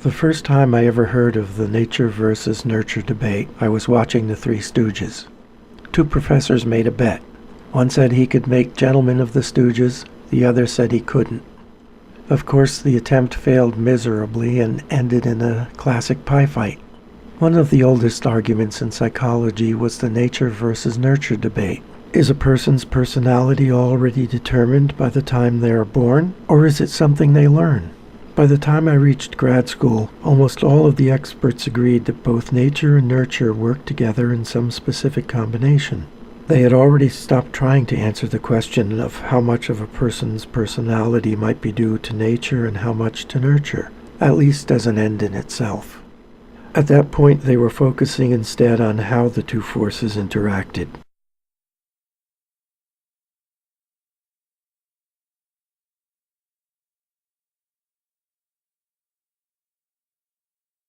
The first time I ever heard of the nature versus nurture debate, I was watching The Three Stooges. Two professors made a bet. One said he could make gentlemen of the Stooges, the other said he couldn't. Of course, the attempt failed miserably and ended in a classic pie fight. One of the oldest arguments in psychology was the nature versus nurture debate. Is a person's personality already determined by the time they are born, or is it something they learn? By the time I reached grad school, almost all of the experts agreed that both nature and nurture work together in some specific combination. They had already stopped trying to answer the question of how much of a person's personality might be due to nature and how much to nurture, at least as an end in itself. At that point, they were focusing instead on how the two forces interacted.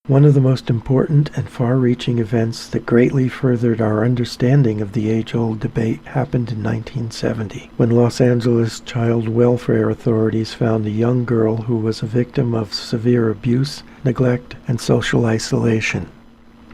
One of the most important and far-reaching events that greatly furthered our understanding of the age-old debate happened in 1970, when Los Angeles child welfare authorities found a young girl who was a victim of severe abuse, neglect, and social isolation.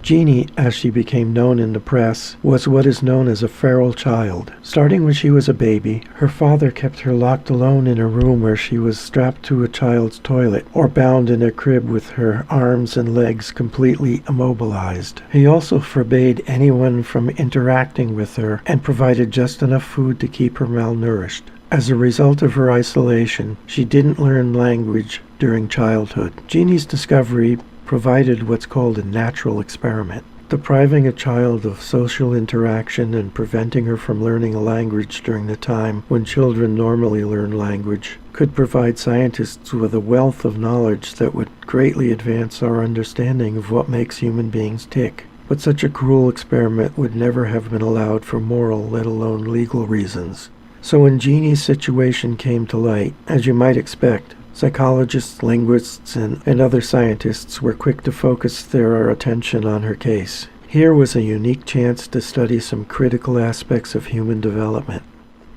Jeannie, as she became known in the press, was what is known as a feral child. Starting when she was a baby, her father kept her locked alone in a room where she was strapped to a child's toilet or bound in a crib with her arms and legs completely immobilized. He also forbade anyone from interacting with her and provided just enough food to keep her malnourished. As a result of her isolation, she didn't learn language during childhood. Jeannie's discovery provided what's called a natural experiment. Depriving a child of social interaction and preventing her from learning a language during the time when children normally learn language could provide scientists with a wealth of knowledge that would greatly advance our understanding of what makes human beings tick. But such a cruel experiment would never have been allowed for moral, let alone legal reasons. So when Jeannie's situation came to light, as you might expect, psychologists, linguists, and other scientists were quick to focus their attention on her case. Here was a unique chance to study some critical aspects of human development.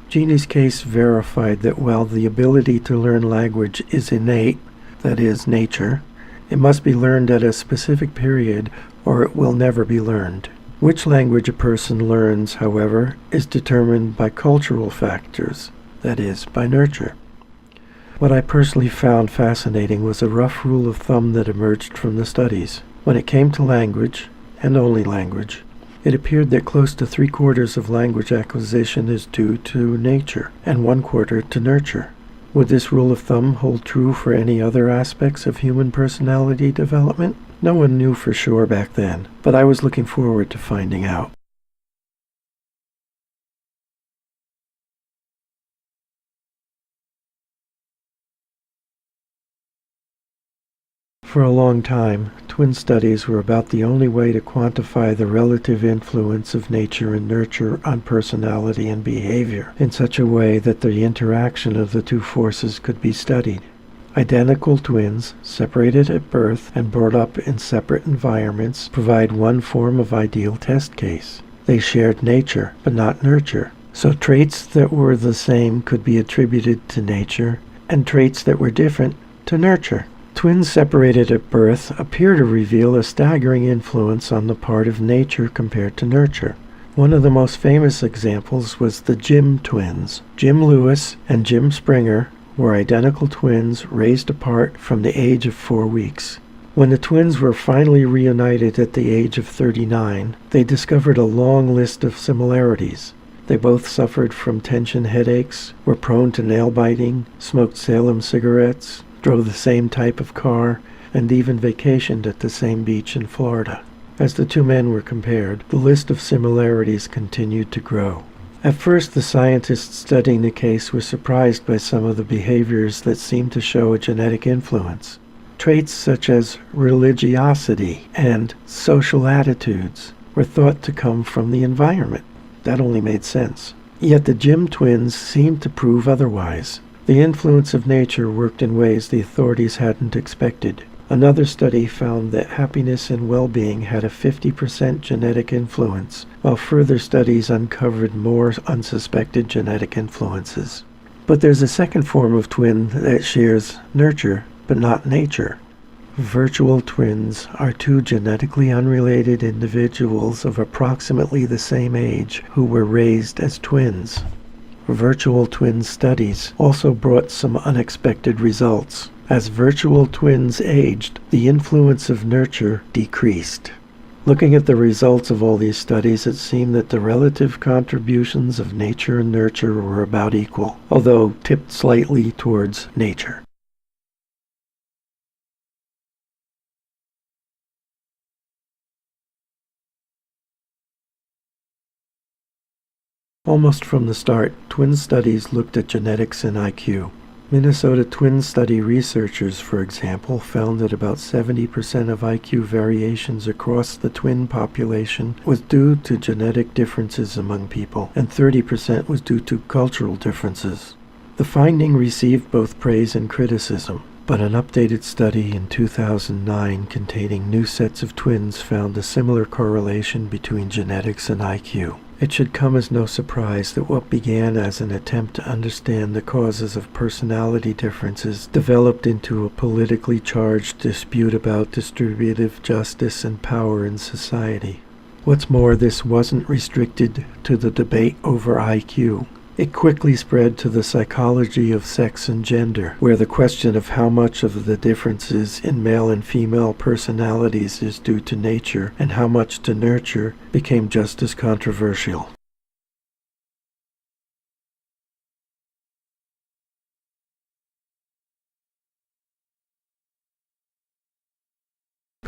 Jeannie's case verified that while the ability to learn language is innate, that is, nature, it must be learned at a specific period or it will never be learned. Which language a person learns, however, is determined by cultural factors, that is, by nurture. What I personally found fascinating was a rough rule of thumb that emerged from the studies. When it came to language, and only language, it appeared that close to 3/4 of language acquisition is due to nature, and 1/4 to nurture. Would this rule of thumb hold true for any other aspects of human personality development? No one knew for sure back then, but I was looking forward to finding out. For a long time, twin studies were about the only way to quantify the relative influence of nature and nurture on personality and behavior in such a way that the interaction of the two forces could be studied. Identical twins, separated at birth and brought up in separate environments, provide one form of ideal test case. They shared nature, but not nurture. So traits that were the same could be attributed to nature, and traits that were different to nurture. Twins separated at birth appear to reveal a staggering influence on the part of nature compared to nurture. One of the most famous examples was the Jim twins. Jim Lewis and Jim Springer were identical twins raised apart from the age of 4 weeks. When the twins were finally reunited at the age of 39, they discovered a long list of similarities. They both suffered from tension headaches, were prone to nail biting, smoked Salem cigarettes, drove the same type of car, and even vacationed at the same beach in Florida. As the two men were compared, the list of similarities continued to grow. At first, the scientists studying the case were surprised by some of the behaviors that seemed to show a genetic influence. Traits such as religiosity and social attitudes were thought to come from the environment. That only made sense. Yet the Jim twins seemed to prove otherwise. The influence of nature worked in ways the authorities hadn't expected. Another study found that happiness and well-being had a 50% genetic influence, while further studies uncovered more unsuspected genetic influences. But there's a second form of twin that shares nurture, but not nature. Virtual twins are two genetically unrelated individuals of approximately the same age who were raised as twins. Virtual twin studies also brought some unexpected results. As virtual twins aged, the influence of nurture decreased. Looking at the results of all these studies, it seemed that the relative contributions of nature and nurture were about equal, although tipped slightly towards nature. Almost from the start, twin studies looked at genetics and IQ. Minnesota twin study researchers, for example, found that about 70% of IQ variations across the twin population was due to genetic differences among people, and 30% was due to cultural differences. The finding received both praise and criticism, but an updated study in 2009 containing new sets of twins found a similar correlation between genetics and IQ. It should come as no surprise that what began as an attempt to understand the causes of personality differences developed into a politically charged dispute about distributive justice and power in society. What's more, this wasn't restricted to the debate over IQ. It quickly spread to the psychology of sex and gender, where the question of how much of the differences in male and female personalities is due to nature and how much to nurture became just as controversial.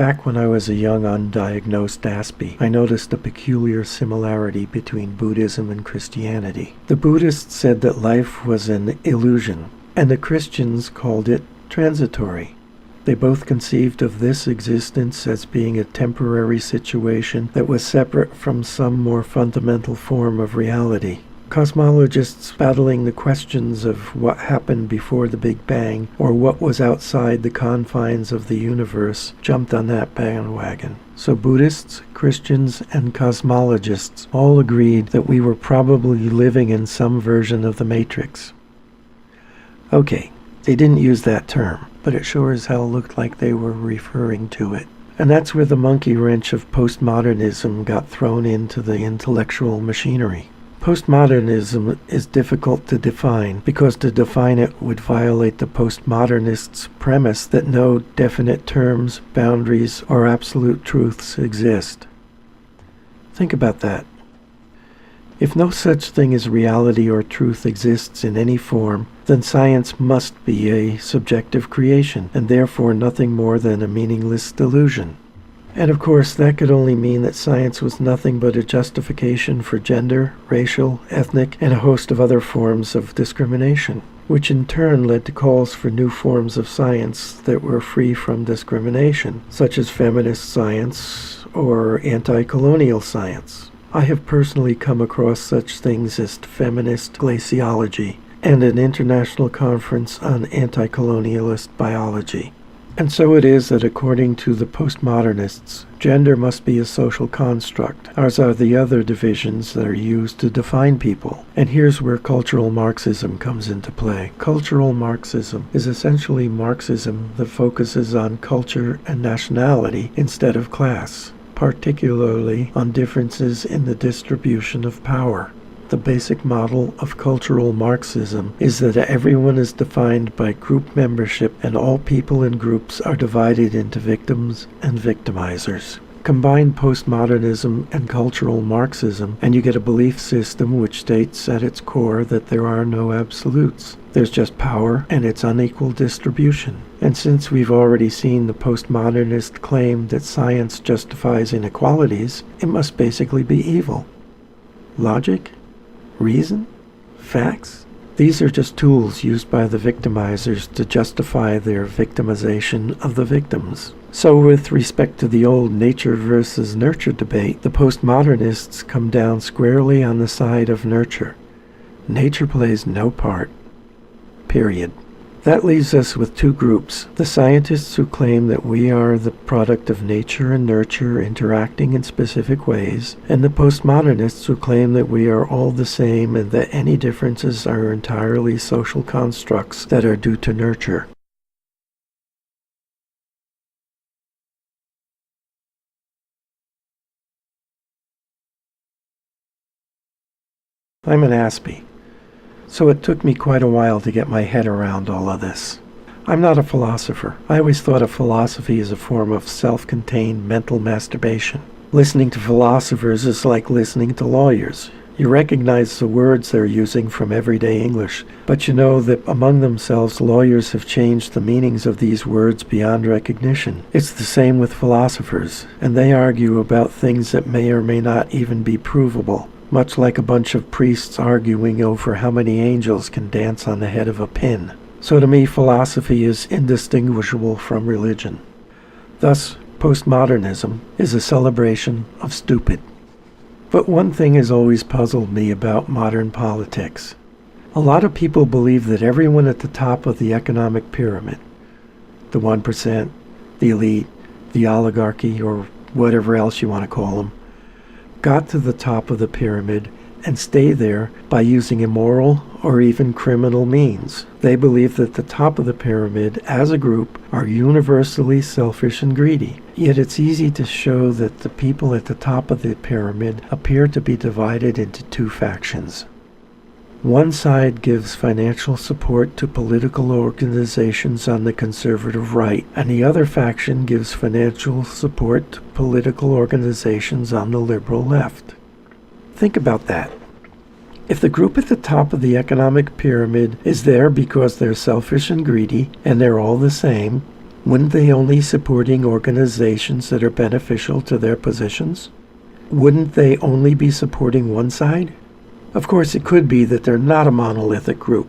Back when I was a young undiagnosed Aspie, I noticed a peculiar similarity between Buddhism and Christianity. The Buddhists said that life was an illusion, and the Christians called it transitory. They both conceived of this existence as being a temporary situation that was separate from some more fundamental form of reality. Cosmologists battling the questions of what happened before the Big Bang or what was outside the confines of the universe jumped on that bandwagon. So Buddhists, Christians, and cosmologists all agreed that we were probably living in some version of the Matrix. Okay, they didn't use that term, but it sure as hell looked like they were referring to it. And that's where the monkey wrench of postmodernism got thrown into the intellectual machinery. Postmodernism is difficult to define because to define it would violate the postmodernists' premise that no definite terms, boundaries, or absolute truths exist. Think about that. If no such thing as reality or truth exists in any form, then science must be a subjective creation, and therefore nothing more than a meaningless delusion. And of course, that could only mean that science was nothing but a justification for gender, racial, ethnic, and a host of other forms of discrimination, which in turn led to calls for new forms of science that were free from discrimination, such as feminist science or anti-colonial science. I have personally come across such things as feminist glaciology and an international conference on anti-colonialist biology. And so it is that according to the postmodernists, gender must be a social construct, as are the other divisions that are used to define people. And here's where cultural Marxism comes into play. Cultural Marxism is essentially Marxism that focuses on culture and nationality instead of class, particularly on differences in the distribution of power. The basic model of cultural Marxism is that everyone is defined by group membership and all people in groups are divided into victims and victimizers. Combine postmodernism and cultural Marxism and you get a belief system which states at its core that there are no absolutes. There's just power and its unequal distribution. And since we've already seen the postmodernist claim that science justifies inequalities, it must basically be evil. Logic? Reason? Facts? These are just tools used by the victimizers to justify their victimization of the victims. So with respect to the old nature versus nurture debate, the postmodernists come down squarely on the side of nurture. Nature plays no part. Period. That leaves us with two groups, the scientists who claim that we are the product of nature and nurture interacting in specific ways, and the postmodernists who claim that we are all the same and that any differences are entirely social constructs that are due to nurture. I'm an Aspie, so it took me quite a while to get my head around all of this. I'm not a philosopher. I always thought of philosophy as a form of self-contained mental masturbation. Listening to philosophers is like listening to lawyers. You recognize the words they're using from everyday English, but you know that among themselves lawyers have changed the meanings of these words beyond recognition. It's the same with philosophers, and they argue about things that may or may not even be provable, much like a bunch of priests arguing over how many angels can dance on the head of a pin. So to me, philosophy is indistinguishable from religion. Thus, postmodernism is a celebration of stupid. But one thing has always puzzled me about modern politics. A lot of people believe that everyone at the top of the economic pyramid, the 1%, the elite, the oligarchy, or whatever else you want to call them, got to the top of the pyramid and stay there by using immoral or even criminal means. They believe that the top of the pyramid, as a group, are universally selfish and greedy. Yet it's easy to show that the people at the top of the pyramid appear to be divided into two factions. One side gives financial support to political organizations on the conservative right, and the other faction gives financial support to political organizations on the liberal left. Think about that. If the group at the top of the economic pyramid is there because they're selfish and greedy, and they're all the same, wouldn't they only supporting organizations that are beneficial to their positions? Wouldn't they only be supporting one side? Of course, it could be that they're not a monolithic group,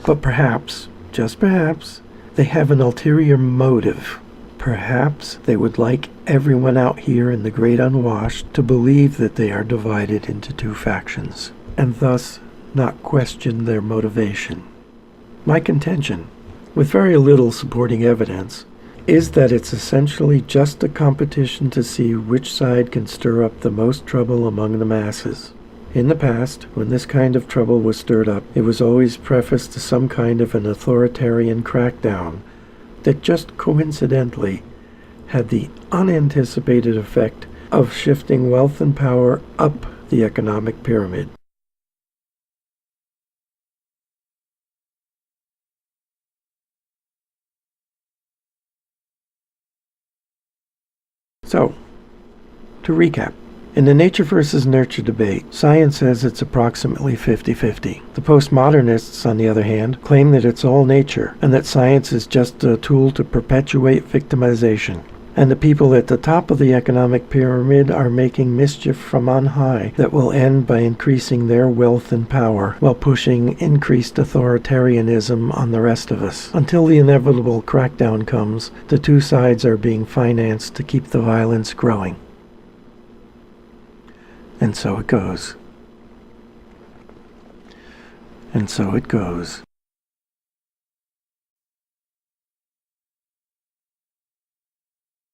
but perhaps, just perhaps, they have an ulterior motive. Perhaps they would like everyone out here in the great unwashed to believe that they are divided into two factions, and thus not question their motivation. My contention, with very little supporting evidence, is that it's essentially just a competition to see which side can stir up the most trouble among the masses. In the past, when this kind of trouble was stirred up, it was always prefaced to some kind of an authoritarian crackdown that just coincidentally had the unanticipated effect of shifting wealth and power up the economic pyramid. So, to recap, in the nature versus nurture debate, science says it's approximately 50-50. The postmodernists, on the other hand, claim that it's all nature, and that science is just a tool to perpetuate victimization. And the people at the top of the economic pyramid are making mischief from on high that will end by increasing their wealth and power, while pushing increased authoritarianism on the rest of us. Until the inevitable crackdown comes, the two sides are being financed to keep the violence growing. And so it goes. And so it goes.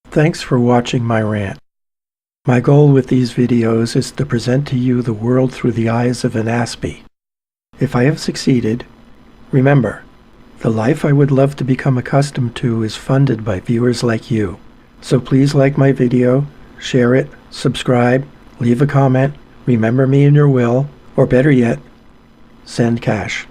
Thanks for watching my rant. My goal with these videos is to present to you the world through the eyes of an Aspie. If I have succeeded, remember, the life I would love to become accustomed to is funded by viewers like you. So please like my video, share it, subscribe, leave a comment, remember me in your will, or better yet, send cash.